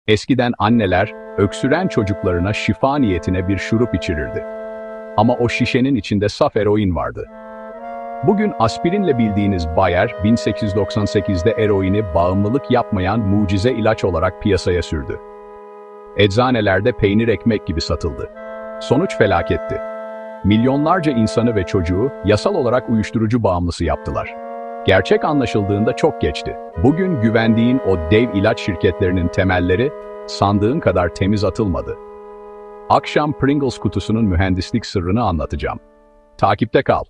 Eskiden anneler öksüren çocuklarına şifa niyetine bir şurup içirirdi. Ama o şişenin içinde saf eroin vardı. Bugün aspirinle bildiğiniz Bayer, 1898'de eroini bağımlılık yapmayan mucize ilaç olarak piyasaya sürdü. Eczanelerde peynir ekmek gibi satıldı. Sonuç felaketti. Milyonlarca insanı ve çocuğu yasal olarak uyuşturucu bağımlısı yaptılar. Gerçek anlaşıldığında çok geçti. Bugün güvendiğin o dev ilaç şirketlerinin temelleri sandığın kadar temiz atılmadı. Akşam Pringles kutusunun mühendislik sırrını anlatacağım. Takipte kal.